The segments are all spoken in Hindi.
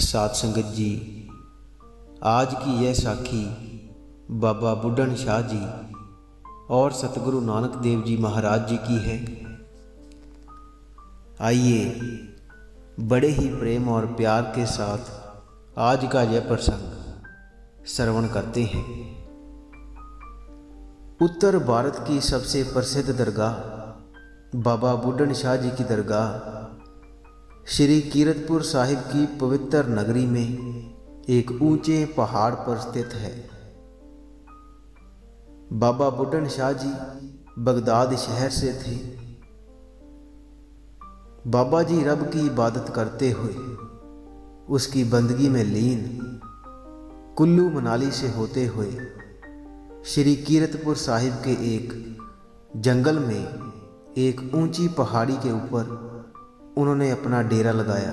साध संगत जी, आज की यह साखी बाबा बुड्ढन शाह जी और सतगुरु नानक देव जी महाराज जी की है। आइए बड़े ही प्रेम और प्यार के साथ आज का यह प्रसंग श्रवण करते हैं। उत्तर भारत की सबसे प्रसिद्ध दरगाह बाबा बुड्ढन शाह जी की दरगाह श्री कीरतपुर साहिब की पवित्र नगरी में एक ऊंचे पहाड़ पर स्थित है। बाबा बुड्ढन शाह जी बगदाद शहर से थे। बाबा जी रब की इबादत करते हुए उसकी बंदगी में लीन कुल्लू मनाली से होते हुए श्री कीरतपुर साहिब के एक जंगल में एक ऊंची पहाड़ी के ऊपर उन्होंने अपना डेरा लगाया।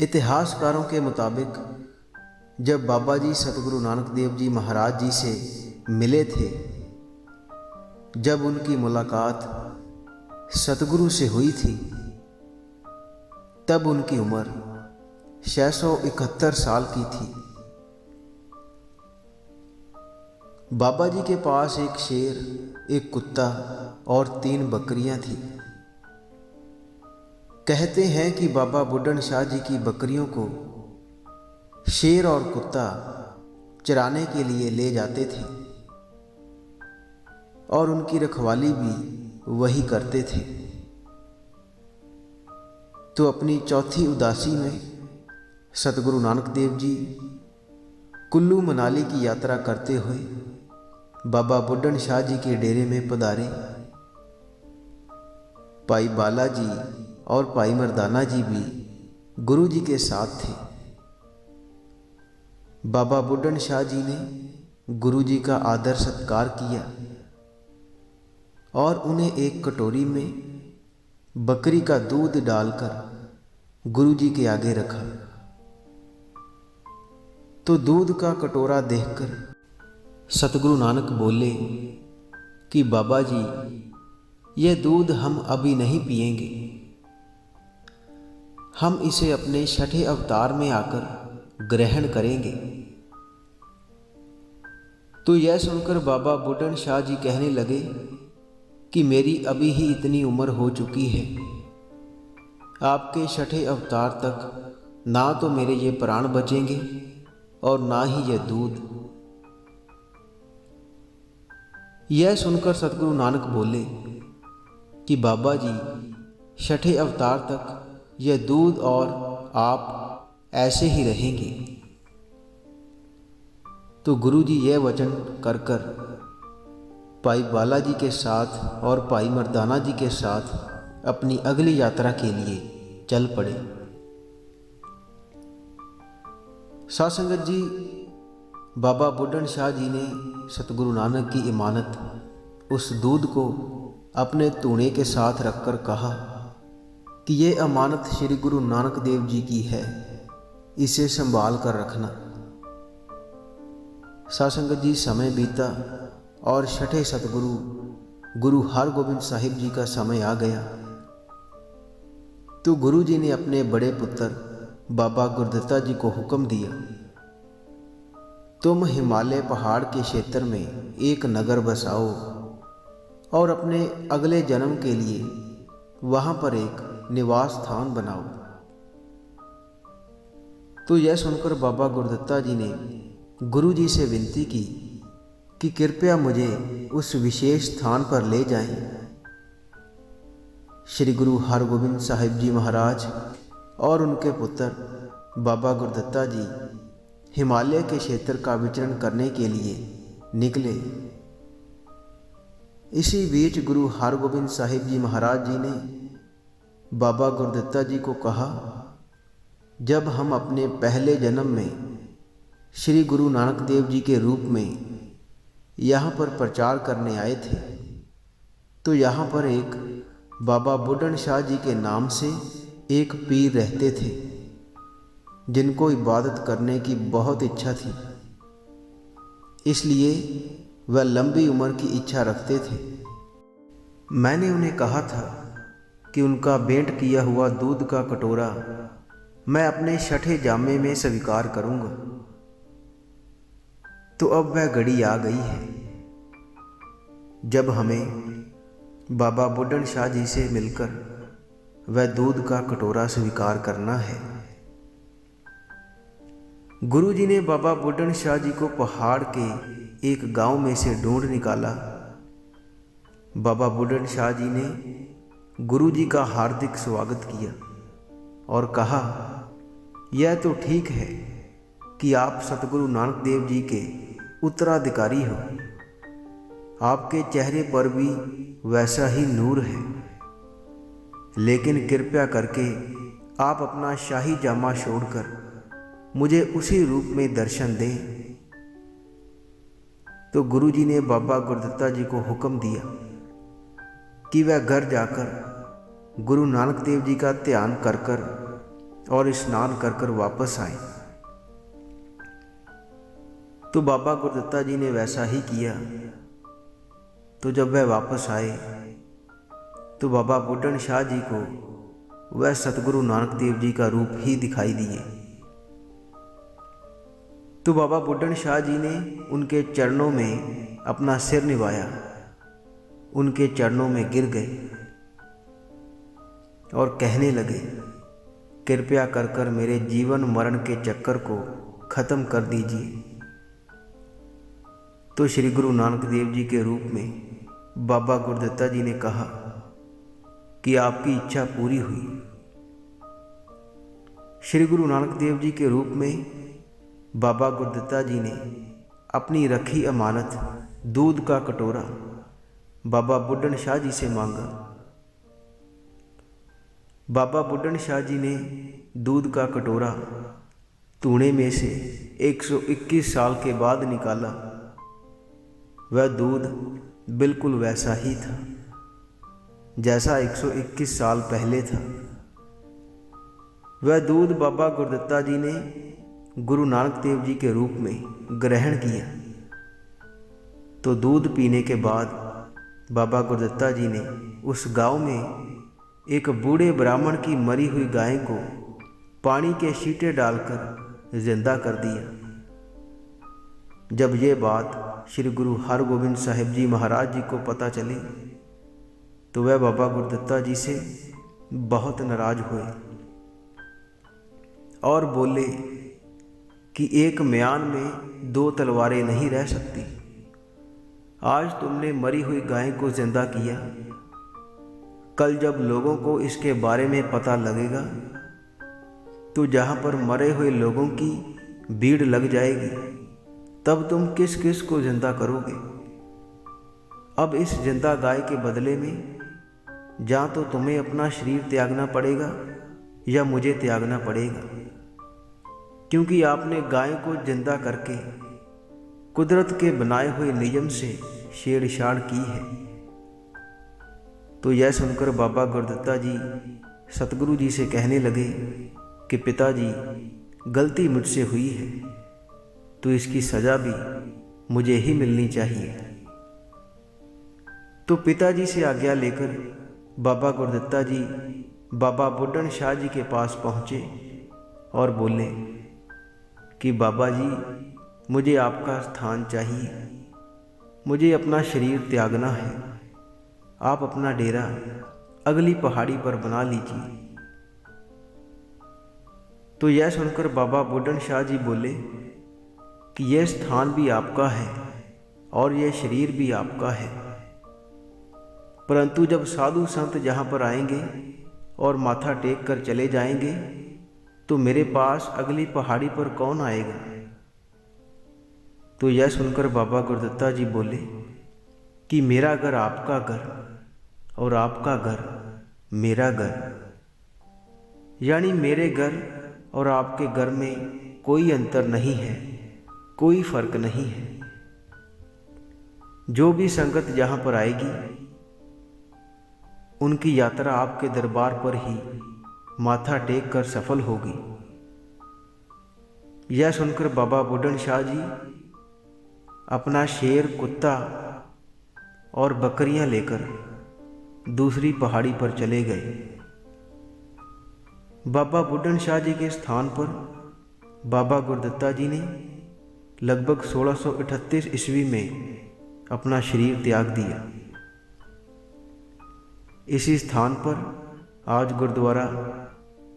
इतिहासकारों के मुताबिक जब बाबा जी सतगुरु नानक देव जी महाराज जी से मिले थे, जब उनकी मुलाकात सतगुरु से हुई थी, तब उनकी उम्र 671 साल की थी। बाबा जी के पास एक शेर, एक कुत्ता और 3 बकरियां थी। कहते हैं कि बाबा बुड्ढन शाह जी की बकरियों को शेर और कुत्ता चराने के लिए ले जाते थे और उनकी रखवाली भी वही करते थे। तो अपनी चौथी उदासी में सतगुरु नानक देव जी कुल्लू मनाली की यात्रा करते हुए बाबा बुड्ढन शाह जी के डेरे में पधारे। भाई बाला जी और भाई मर्दाना जी भी गुरु जी के साथ थे। बाबा बुड्ढन शाह जी ने गुरु जी का आदर सत्कार किया और उन्हें एक कटोरी में बकरी का दूध डालकर गुरु जी के आगे रखा। तो दूध का कटोरा देखकर सतगुरु नानक बोले कि बाबा जी, यह दूध हम अभी नहीं पिएंगे, हम इसे अपने 6ठे अवतार में आकर ग्रहण करेंगे। तो यह सुनकर बाबा बुड्ढन शाह जी कहने लगे कि मेरी अभी ही इतनी उम्र हो चुकी है, आपके 6ठे अवतार तक ना तो मेरे ये प्राण बचेंगे और ना ही यह दूध। यह सुनकर सतगुरु नानक बोले कि बाबा जी, 6ठे अवतार तक यह दूध और आप ऐसे ही रहेंगे। तो गुरु जी यह वचन कर भाई बाला जी के साथ और भाई मर्दाना जी के साथ अपनी अगली यात्रा के लिए चल पड़े। साध संगत जी, बाबा बुड्ढन शाह जी ने सतगुरु नानक की इमानत उस दूध को अपने तूणे के साथ रखकर कहा कि ये अमानत श्री गुरु नानक देव जी की है, इसे संभाल कर रखना। साध संगत जी, समय बीता और 6ठे सतगुरु गुरु हरगोबिंद साहिब जी का समय आ गया। तो गुरु जी ने अपने बड़े पुत्र बाबा गुरदित्ता जी को हुक्म दिया, तुम हिमालय पहाड़ के क्षेत्र में एक नगर बसाओ और अपने अगले जन्म के लिए वहां पर एक निवास स्थान बनाओ। तो यह सुनकर बाबा गुरदित्ता जी ने गुरु जी से विनती की कि कृपया मुझे उस विशेष स्थान पर ले जाएं। श्री गुरु हरगोबिंद साहिब जी महाराज और उनके पुत्र बाबा गुरदित्ता जी हिमालय के क्षेत्र का विचरण करने के लिए निकले। इसी बीच गुरु हरगोबिंद साहिब जी महाराज जी ने बाबा गुरदित्ता जी को कहा, जब हम अपने पहले जन्म में श्री गुरु नानक देव जी के रूप में यहाँ पर प्रचार करने आए थे, तो यहाँ पर एक बाबा बुड्ढन शाह जी के नाम से एक पीर रहते थे, जिनको इबादत करने की बहुत इच्छा थी। इसलिए वह लंबी उम्र की इच्छा रखते थे। मैंने उन्हें कहा था कि उनका भेंट किया हुआ दूध का कटोरा मैं अपने छठे जामे में स्वीकार करूंगा। तो अब वह घड़ी आ गई है जब हमें बाबा बुड्ढन शाह जी से मिलकर वह दूध का कटोरा स्वीकार करना है। गुरु जी ने बाबा बुड्ढन शाह जी को पहाड़ के एक गांव में से ढूंढ निकाला। बाबा बुड्ढन शाह जी ने गुरु जी का हार्दिक स्वागत किया और कहा, यह तो ठीक है कि आप सतगुरु नानक देव जी के उत्तराधिकारी हो। आपके चेहरे पर भी वैसा ही नूर है, लेकिन कृपया करके आप अपना शाही जामा छोड़कर मुझे उसी रूप में दर्शन दें। तो गुरु जी ने बाबा गुरदत्ता जी को हुक्म दिया कि वह घर जाकर गुरु नानक देव जी का ध्यान कर कर और स्नान कर कर वापस आए। तो बाबा गुरदत्ता जी ने वैसा ही किया। तो जब वह वापस आए तो बाबा बुड्ढन शाह जी को वह सतगुरु नानक देव जी का रूप ही दिखाई दिए। तो बाबा बुड्ढन शाह जी ने उनके चरणों में अपना सिर निभाया, उनके चरणों में गिर गए और कहने लगे, कृपया कर कर मेरे जीवन मरण के चक्कर को खत्म कर दीजिए। तो श्री गुरु नानक देव जी के रूप में बाबा गुरदत्ता जी ने कहा कि आपकी इच्छा पूरी हुई। श्री गुरु नानक देव जी के रूप में बाबा गुरदत्ता जी ने अपनी रखी अमानत दूध का कटोरा बाबा बुड्ढन शाह जी से मांगा। बाबा बुड्ढन शाह जी ने दूध का कटोरा तूने में से 121 साल के बाद निकाला। वह दूध बिल्कुल वैसा ही था जैसा 121 साल पहले था। वह दूध बाबा गुरदत्ता जी ने गुरु नानक देव जी के रूप में ग्रहण किया। तो दूध पीने के बाद बाबा गुरदत्ता जी ने उस गांव में एक बूढ़े ब्राह्मण की मरी हुई गाय को पानी के छींटे डालकर जिंदा कर दिया। जब ये बात श्री गुरु हरगोबिंद साहिब जी महाराज जी को पता चली तो वह बाबा गुरदत्ता जी से बहुत नाराज हुए और बोले कि एक म्यान में 2 तलवारें नहीं रह सकती। आज तुमने मरी हुई गाय को जिंदा किया, कल जब लोगों को इसके बारे में पता लगेगा तो जहाँ पर मरे हुए लोगों की भीड़ लग जाएगी, तब तुम किस किस को जिंदा करोगे। अब इस जिंदा गाय के बदले में या तो तुम्हें अपना शरीर त्यागना पड़ेगा या मुझे त्यागना पड़ेगा, क्योंकि आपने गाय को जिंदा करके कुदरत के बनाए हुए नियम से छेड़छाड़ की है। तो यह सुनकर बाबा गुरदत्ता जी सतगुरु जी से कहने लगे कि पिताजी, गलती मुझसे हुई है तो इसकी सज़ा भी मुझे ही मिलनी चाहिए। तो पिताजी से आज्ञा लेकर बाबा गुरदत्ता जी बाबा बुड्ढन शाह जी के पास पहुँचे और बोले कि बाबा जी, मुझे आपका स्थान चाहिए, मुझे अपना शरीर त्यागना है। आप अपना डेरा अगली पहाड़ी पर बना लीजिए। तो यह सुनकर बाबा बुड्ढन शाह जी बोले कि यह स्थान भी आपका है और यह शरीर भी आपका है, परंतु जब साधु संत जहाँ पर आएंगे और माथा टेक कर चले जाएंगे तो मेरे पास अगली पहाड़ी पर कौन आएगा। तो यह सुनकर बाबा गुरदत्ता जी बोले कि मेरा घर आपका घर और आपका घर मेरा घर, यानी मेरे घर और आपके घर में कोई अंतर नहीं है, कोई फर्क नहीं है। जो भी संगत यहाँ पर आएगी उनकी यात्रा आपके दरबार पर ही माथा टेक कर सफल होगी। यह सुनकर बाबा बुड्ढन शाह जी अपना शेर, कुत्ता और बकरियां लेकर दूसरी पहाड़ी पर चले गए। बाबा बुड्ढन शाह जी के स्थान पर बाबा गुरदित्ता जी ने लगभग 1638 ईस्वी में अपना शरीर त्याग दिया। इसी स्थान पर आज गुरुद्वारा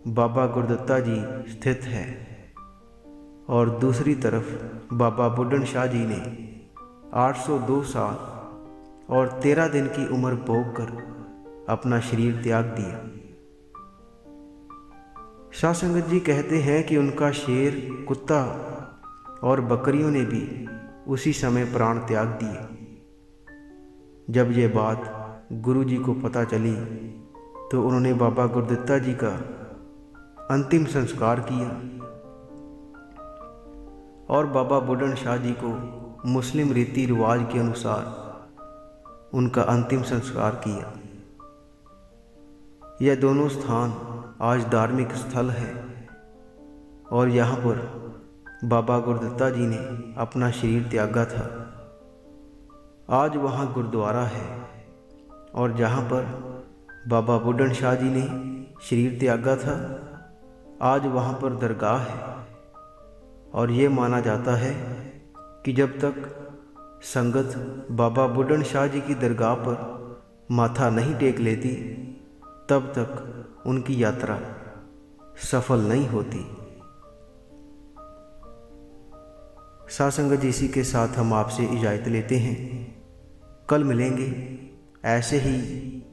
बाबा गुरदित्ता जी स्थित है और दूसरी तरफ बाबा बुड्ढन शाह जी ने 802 साल और 13 दिन की उम्र भोग कर अपना शरीर त्याग दिया। शाह संगत जी कहते हैं कि उनका शेर, कुत्ता और बकरियों ने भी उसी समय प्राण त्याग दिए। जब ये बात गुरु जी को पता चली तो उन्होंने बाबा गुरदित्ता जी का अंतिम संस्कार किया और बाबा बुड्ढन शाह जी को मुस्लिम रीति रिवाज के अनुसार उनका अंतिम संस्कार किया। यह दोनों स्थान आज धार्मिक स्थल है और यहाँ पर बाबा गुरदित्ता जी ने अपना शरीर त्यागा था। आज वहाँ गुरुद्वारा है और जहाँ पर बाबा बुड्ढन शाह जी ने शरीर त्यागा था आज वहाँ पर दरगाह है और ये माना जाता है कि जब तक संगत बाबा बुड्ढन शाह जी की दरगाह पर माथा नहीं टेक लेती तब तक उनकी यात्रा सफल नहीं होती। साथ संगत जी, इसी के साथ हम आपसे इजाज़त लेते हैं। कल मिलेंगे ऐसे ही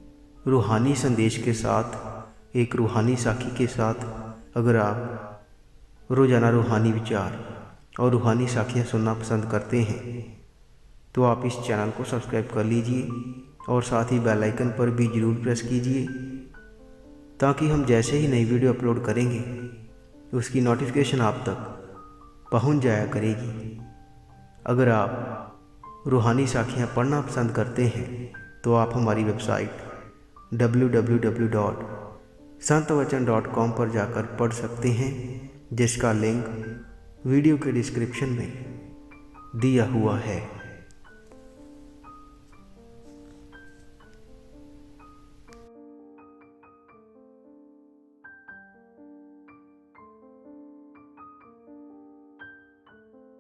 रूहानी संदेश के साथ, एक रूहानी साखी के साथ। अगर आप रोज़ाना रूहानी विचार और रूहानी साखियाँ सुनना पसंद करते हैं तो आप इस चैनल को सब्सक्राइब कर लीजिए और साथ ही बेल आइकन पर भी ज़रूर प्रेस कीजिए ताकि हम जैसे ही नई वीडियो अपलोड करेंगे उसकी नोटिफिकेशन आप तक पहुंच जाया करेगी। अगर आप रूहानी साखियाँ पढ़ना पसंद करते हैं तो आप हमारी वेबसाइट www.santwachan.com पर जाकर पढ़ सकते हैं, जिसका लिंक वीडियो के डिस्क्रिप्शन में दिया हुआ है।